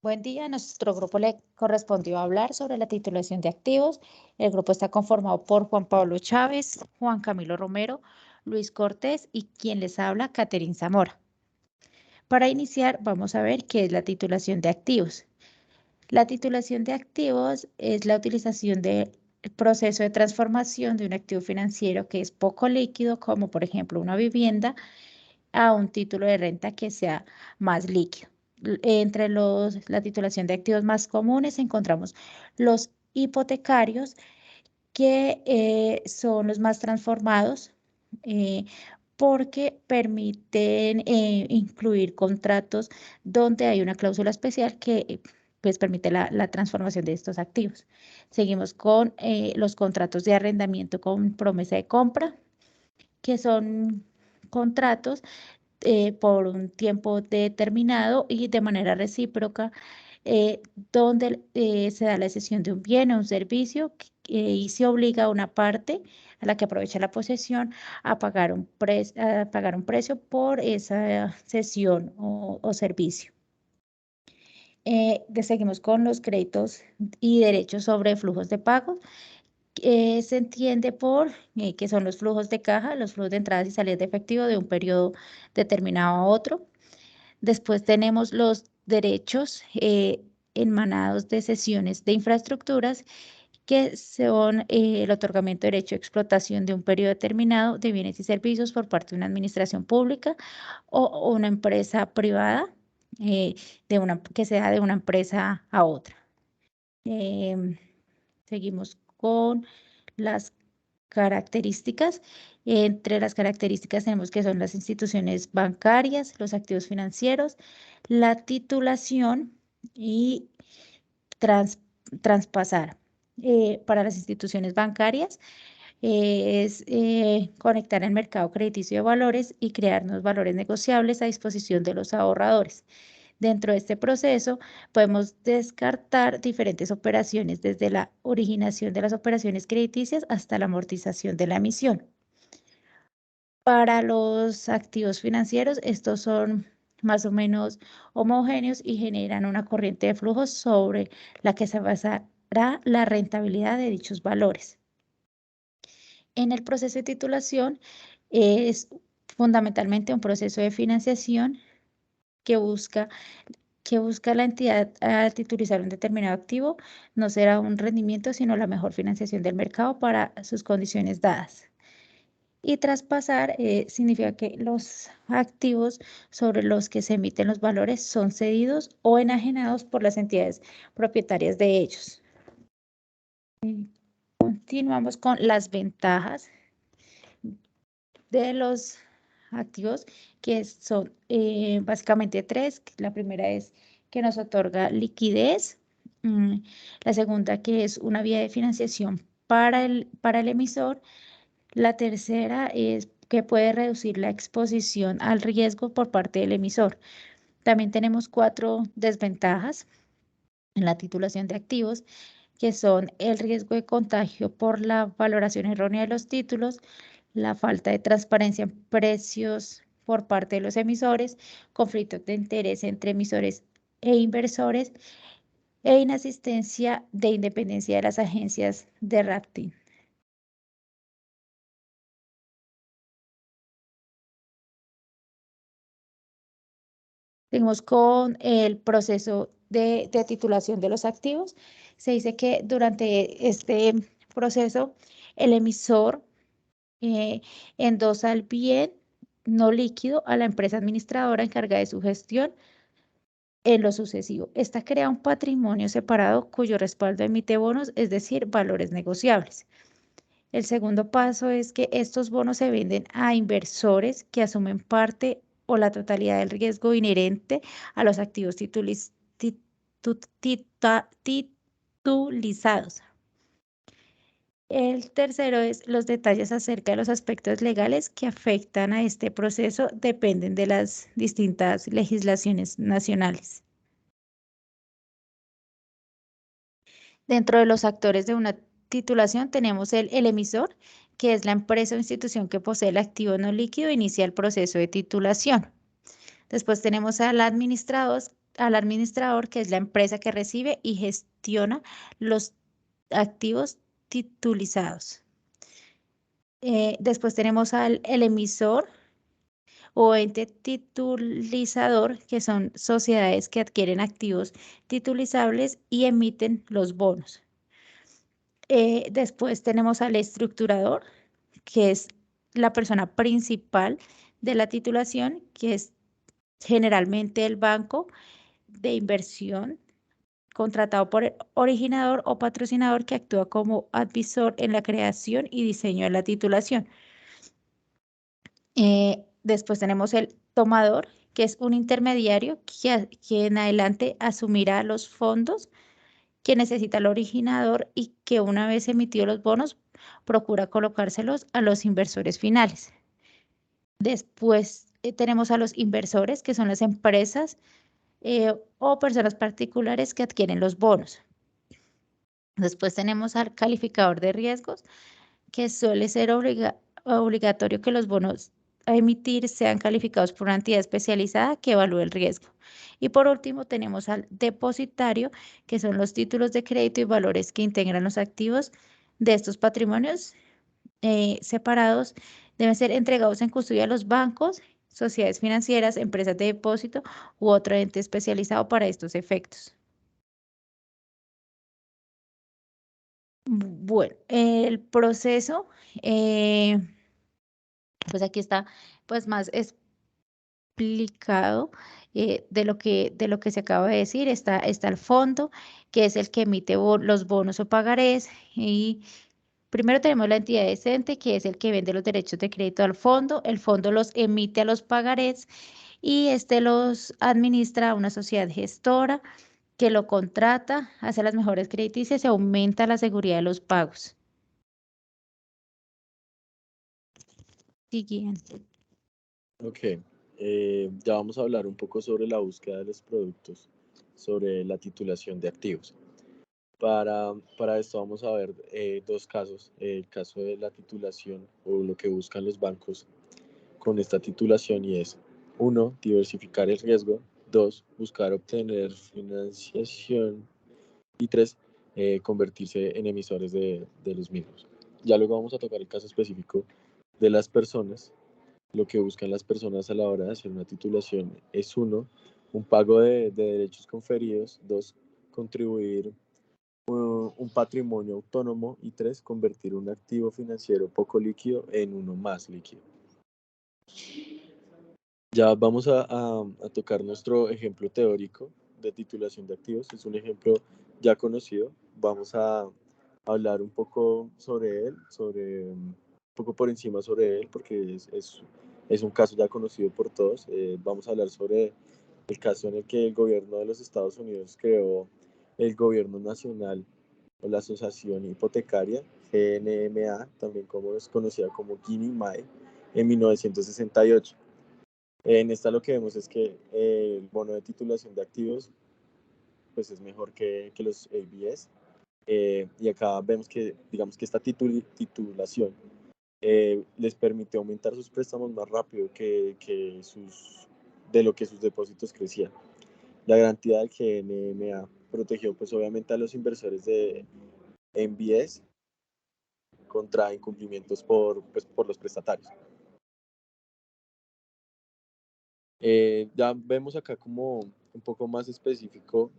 Buen día, a nuestro grupo le correspondió hablar sobre la titulación de activos. El grupo está conformado por Juan Pablo Chávez, Juan Camilo Romero, Luis Cortés y quien les habla, Caterín Zamora. Para iniciar, vamos a ver qué es la titulación de activos. La titulación de activos es la utilización del proceso de transformación de un activo financiero que es poco líquido, como por ejemplo una vivienda, a un título de renta que sea más líquido. Entre la titulación de activos más comunes encontramos los hipotecarios, que son los más transformados porque permiten incluir contratos donde hay una cláusula especial que pues permite la transformación de estos activos. Seguimos con los contratos de arrendamiento con promesa de compra, que son contratos por un tiempo determinado y de manera recíproca, donde se da la cesión de un bien o un servicio y se obliga a una parte a la que aprovecha la posesión a pagar un precio por esa cesión o servicio. Seguimos con los créditos y derechos sobre flujos de pagos. Se entiende por que son los flujos de caja, los flujos de entradas y salidas de efectivo de un periodo determinado a otro. Después tenemos los derechos emanados de cesiones de infraestructuras, que son el otorgamiento de derecho de explotación de un periodo determinado de bienes y servicios por parte de una administración pública o una empresa privada, que sea de una empresa a otra. Seguimos con las características. Entre las características tenemos que son las instituciones bancarias, los activos financieros, la titulación y traspasar. Para las instituciones bancarias es conectar el mercado crediticio de valores y crear nuevos valores negociables a disposición de los ahorradores. Dentro de este proceso podemos descartar diferentes operaciones, desde la originación de las operaciones crediticias hasta la amortización de la emisión. Para los activos financieros, estos son más o menos homogéneos y generan una corriente de flujos sobre la que se basará la rentabilidad de dichos valores. En el proceso de titulación es fundamentalmente un proceso de financiación que busca la entidad al titulizar un determinado activo, no será un rendimiento, sino la mejor financiación del mercado para sus condiciones dadas. Y traspasar significa que los activos sobre los que se emiten los valores son cedidos o enajenados por las entidades propietarias de ellos. Continuamos con las ventajas de los activos, que son básicamente tres. La primera es que nos otorga liquidez. La segunda, que es una vía de financiación para el emisor. La tercera es que puede reducir la exposición al riesgo por parte del emisor. También tenemos 4 desventajas en la titulación de activos, que son el riesgo de contagio por la valoración errónea de los títulos, la falta de transparencia en precios por parte de los emisores, conflictos de interés entre emisores e inversores e inasistencia de independencia de las agencias de rating. Seguimos con el proceso de titulación de los activos. Se dice que durante este proceso el emisor endosa el bien no líquido a la empresa administradora encargada de su gestión en lo sucesivo. Esta crea un patrimonio separado cuyo respaldo emite bonos, es decir, valores negociables. El segundo paso es que estos bonos se venden a inversores que asumen parte o la totalidad del riesgo inherente a los activos titulizados. El tercero es los detalles acerca de los aspectos legales que afectan a este proceso dependen de las distintas legislaciones nacionales. Dentro de los actores de una titulación tenemos el emisor, que es la empresa o institución que posee el activo no líquido e inicia el proceso de titulación. Después tenemos al administrador, al administrador, que es la empresa que recibe y gestiona los activos titulizados. Después tenemos el emisor o ente titulizador, que son sociedades que adquieren activos titulizables y emiten los bonos. Después tenemos al estructurador, que es la persona principal de la titulación, que es generalmente el banco de inversión contratado por el originador o patrocinador, que actúa como advisor en la creación y diseño de la titulación. Después tenemos el tomador, que es un intermediario que en adelante asumirá los fondos que necesita el originador y que una vez emitidos los bonos, procura colocárselos a los inversores finales. Después tenemos a los inversores, que son las empresas o personas particulares que adquieren los bonos. Después tenemos al calificador de riesgos, que suele ser obligatorio que los bonos a emitir sean calificados por una entidad especializada que evalúe el riesgo. Y por último tenemos al depositario, que son los títulos de crédito y valores que integran los activos de estos patrimonios separados. Deben ser entregados en custodia a los bancos, sociedades financieras, empresas de depósito u otro ente especializado para estos efectos. Bueno, el proceso, pues aquí está pues más explicado de lo que se acaba de decir. Está el fondo, que es el que emite los bonos o pagarés. Y primero tenemos la entidad decente, que es el que vende los derechos de crédito al fondo. El fondo los emite a los pagarés y este los administra a una sociedad gestora que lo contrata, hace las mejores crediticias y aumenta la seguridad de los pagos. Siguiente. Ok, ya vamos a hablar un poco sobre la búsqueda de los productos, sobre la titulación de activos. Para esto vamos a ver dos casos, el caso de la titulación o lo que buscan los bancos con esta titulación y es, uno, diversificar el riesgo, dos, buscar obtener financiación y tres, convertirse en emisores de los mismos. Ya luego vamos a tocar el caso específico de las personas. Lo que buscan las personas a la hora de hacer una titulación es uno, un pago de derechos conferidos, dos, contribuir un patrimonio autónomo y tres, convertir un activo financiero poco líquido en uno más líquido. Ya vamos a tocar nuestro ejemplo teórico de titulación de activos. Es un ejemplo ya conocido. Vamos a hablar un poco sobre él, un poco por encima sobre él, porque es un caso ya conocido por todos. Vamos a hablar sobre el caso en el que el gobierno de los Estados Unidos creó el gobierno nacional o la asociación hipotecaria, GNMA, también como es conocida como Ginnie Mae, en 1968. En esta lo que vemos es que el bono de titulación de activos pues es mejor que los ABS. Y acá vemos que, digamos que esta titulación les permite aumentar sus préstamos más rápido de lo que sus depósitos crecían. La garantía del GNMA protegió pues obviamente a los inversores de MBS contra incumplimientos por los prestatarios. Ya vemos acá como un poco más específico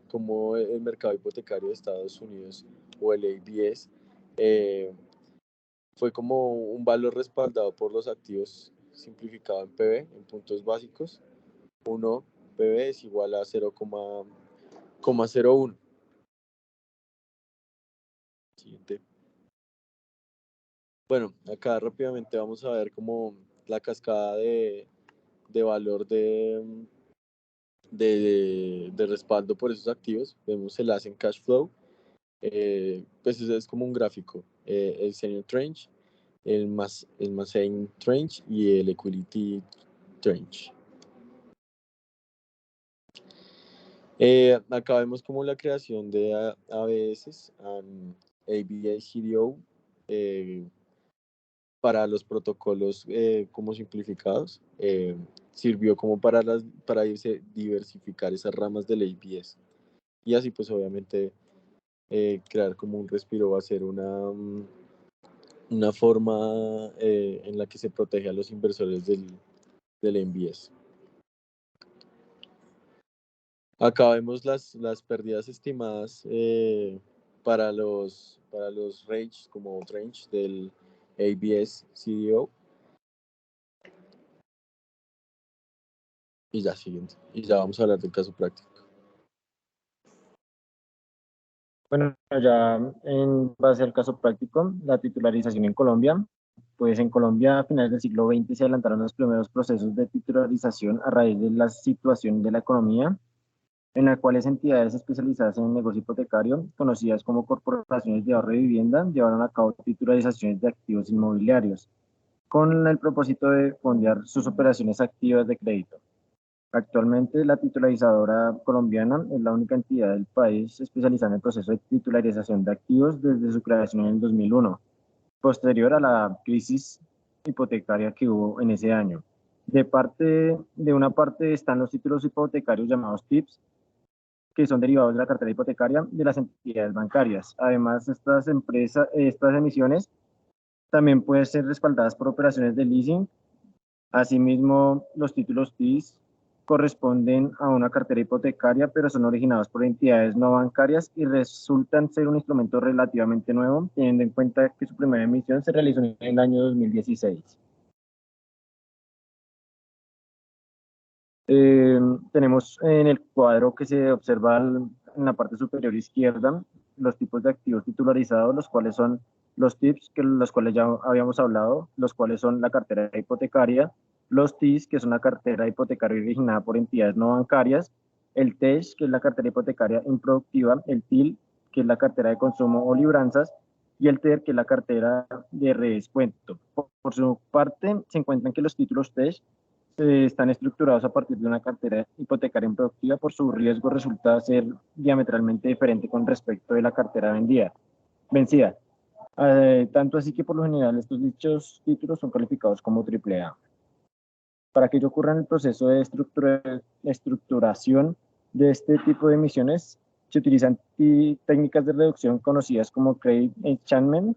como el mercado hipotecario de Estados Unidos o el ABS fue como un valor respaldado por los activos simplificado en PB en puntos básicos. 1 PB es igual a 0,01. Siguiente. Bueno, acá rápidamente vamos a ver como la cascada de valor de respaldo por esos activos. Vemos el asset cash flow, pues es como un gráfico, el senior tranche, el Massey tranche y el equity tranche. Acá vemos como la creación de ABS, ABS CDO, para los protocolos como simplificados, sirvió como para irse diversificar esas ramas del ABS. Y así pues obviamente crear como un respiro va a ser una forma en la que se protege a los inversores del MBS. Acá vemos las pérdidas estimadas para los range, como range del ABS CDO. Y ya, siguiente. Y ya vamos a hablar del caso práctico. Bueno, ya en base al caso práctico, la titularización en Colombia, pues en Colombia a finales del siglo XX se adelantaron los primeros procesos de titularización a raíz de la situación de la economía, en la cual entidades especializadas en el negocio hipotecario, conocidas como corporaciones de ahorro de vivienda, llevaron a cabo titularizaciones de activos inmobiliarios, con el propósito de fondear sus operaciones activas de crédito. Actualmente, la titularizadora colombiana es la única entidad del país especializada en el proceso de titularización de activos desde su creación en el 2001, posterior a la crisis hipotecaria que hubo en ese año. De una parte están los títulos hipotecarios llamados TIPS, que son derivados de la cartera hipotecaria de las entidades bancarias. Además, estas emisiones también pueden ser respaldadas por operaciones de leasing. Asimismo, los títulos TIPS corresponden a una cartera hipotecaria, pero son originados por entidades no bancarias y resultan ser un instrumento relativamente nuevo, teniendo en cuenta que su primera emisión se realizó en el año 2016. Tenemos en el cuadro que se observa en la parte superior izquierda los tipos de activos titularizados, los cuales son los TIPS, los cuales ya habíamos hablado, los cuales son la cartera hipotecaria, los TIS, que es una cartera hipotecaria originada por entidades no bancarias, el TESH, que es la cartera hipotecaria improductiva, el TIL, que es la cartera de consumo o libranzas, y el TER, que es la cartera de redescuento. Por su parte, se encuentran que los títulos TESH están estructurados a partir de una cartera hipotecaria improductiva, por su riesgo resulta ser diametralmente diferente con respecto de la cartera vencida. Tanto así que por lo general estos dichos títulos son calificados como AAA. Para que ello ocurra en el proceso de estructuración de este tipo de emisiones, se utilizan técnicas de reducción conocidas como credit enchantment,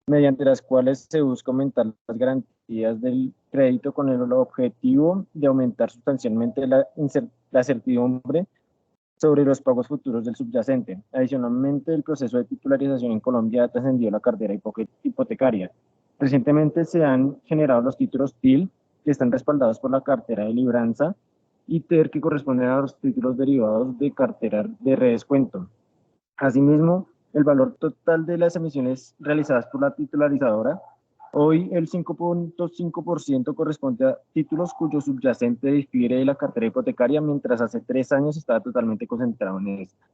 mediante las cuales se busca aumentar las garantías del crédito con el objetivo de aumentar sustancialmente la certidumbre sobre los pagos futuros del subyacente. Adicionalmente, el proceso de titularización en Colombia ha trascendido la cartera hipotecaria. Recientemente se han generado los títulos TIL, que están respaldados por la cartera de libranza, y TER, que corresponden a los títulos derivados de cartera de redescuento. Asimismo, el valor total de las emisiones realizadas por la titularizadora, hoy el 5.5% corresponde a títulos cuyo subyacente difiere de la cartera hipotecaria, mientras hace 3 años estaba totalmente concentrado en esta.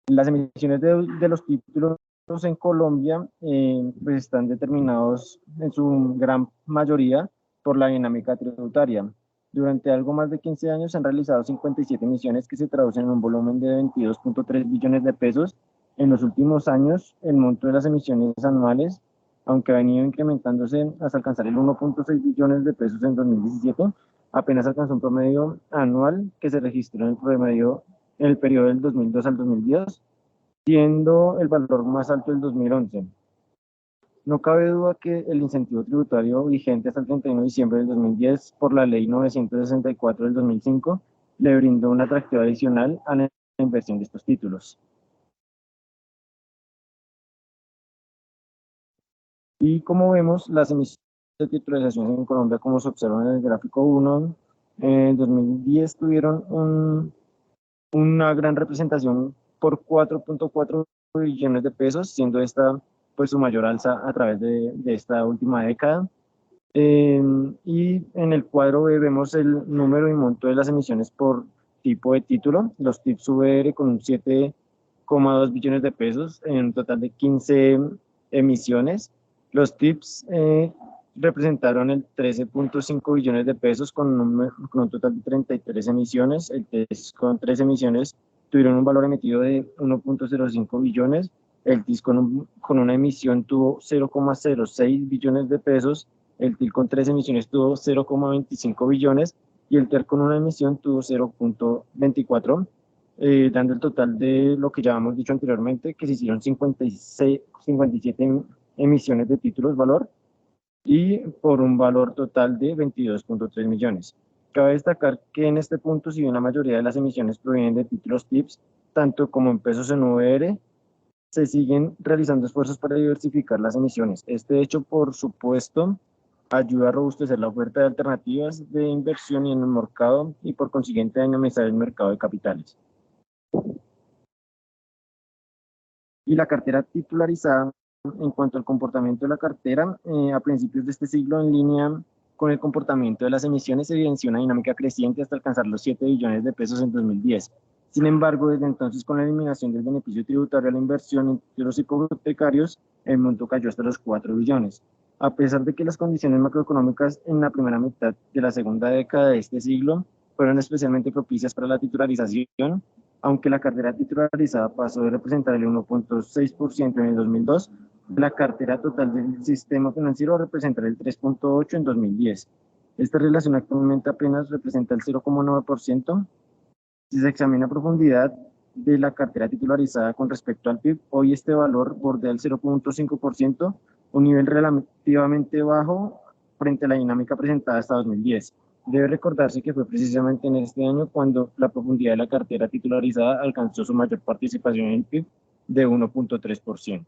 Las emisiones de los títulos en Colombia pues están determinados en su gran mayoría por la dinámica tributaria. Durante algo más de 15 años se han realizado 57 emisiones que se traducen en un volumen de 22.3 billones de pesos. En los últimos años, el monto de las emisiones anuales, aunque ha venido incrementándose hasta alcanzar el 1.6 billones de pesos en 2017, apenas alcanzó un promedio anual que se registró en el periodo del 2002 al 2010, siendo el valor más alto del 2011. No cabe duda que el incentivo tributario vigente hasta el 31 de diciembre del 2010 por la Ley 964 del 2005 le brindó un atractivo adicional a la inversión de estos títulos. Y como vemos, las emisiones de titularización en Colombia, como se observa en el gráfico 1, en 2010 tuvieron una gran representación por 4.4 billones de pesos, siendo esta pues su mayor alza a través de esta última década. Y en el cuadro B vemos el número y monto de las emisiones por tipo de título. Los TIPS UR con 7,2 billones de pesos en un total de 15 emisiones. Los TIPS representaron el 13.5 billones de pesos con un total de 33 emisiones. El TES con 3 emisiones tuvieron un valor emitido de 1.05 billones el TIS con una emisión tuvo 0,06 billones de pesos, el TIL con 3 emisiones tuvo 0,25 billones y el TER con una emisión tuvo 0,24, dando el total de lo que ya hemos dicho anteriormente, que se hicieron 57 emisiones de títulos valor y por un valor total de 22,3 millones. Cabe destacar que en este punto, si bien la mayoría de las emisiones provienen de títulos TIPS, tanto como en pesos en VR, se siguen realizando esfuerzos para diversificar las emisiones. Este hecho, por supuesto, ayuda a robustecer la oferta de alternativas de inversión en el mercado y por consiguiente a dinamizar el mercado de capitales. Y la cartera titularizada, en cuanto al comportamiento de la cartera, a principios de este siglo, en línea con el comportamiento de las emisiones, se evidenció una dinámica creciente hasta alcanzar los 7 billones de pesos en 2010. Sin embargo, desde entonces, con la eliminación del beneficio tributario a la inversión en títulos hipotecarios, el monto cayó hasta los 4 billones. A pesar de que las condiciones macroeconómicas en la primera mitad de la segunda década de este siglo fueron especialmente propicias para la titularización, aunque la cartera titularizada pasó de representar el 1,6% en el 2002, la cartera total del sistema financiero representará el 3,8% en 2010. Esta relación actualmente apenas representa el 0,9%. Si se examina a profundidad de la cartera titularizada con respecto al PIB, hoy este valor bordea el 0,5%, un nivel relativamente bajo frente a la dinámica presentada hasta 2010. Debe recordarse que fue precisamente en este año cuando la profundidad de la cartera titularizada alcanzó su mayor participación en el PIB de 1,3%.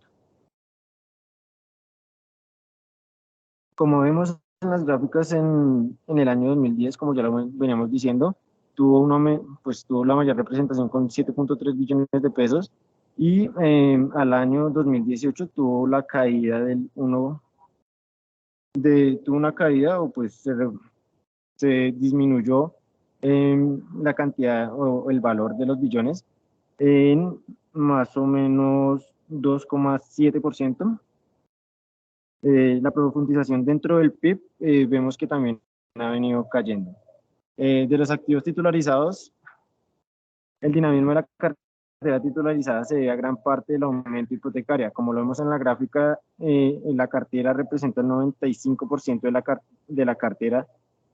Como vemos en las gráficas en el año 2010, como ya lo veníamos diciendo, tuvo la mayor representación con 7,3 billones de pesos y al año 2018 tuvo la caída tuvo una caída o pues se disminuyó la cantidad o el valor de los billones en más o menos 2,7%. La profundización dentro del PIB vemos que también ha venido cayendo. De los activos titularizados, el dinamismo de la cartera titularizada se debe a gran parte del aumento hipotecaria. Como lo vemos en la gráfica, la cartera representa el 95% de la cartera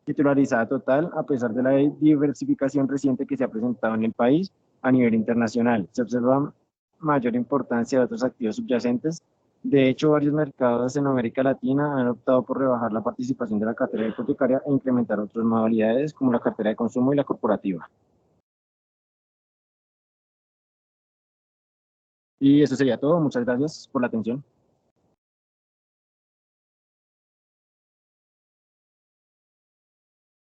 titularizada total, a pesar de la diversificación reciente que se ha presentado en el país a nivel internacional. Se observa mayor importancia de otros activos subyacentes. De hecho, varios mercados en América Latina han optado por rebajar la participación de la cartera hipotecaria e incrementar otras modalidades como la cartera de consumo y la corporativa. Y eso sería todo. Muchas gracias por la atención.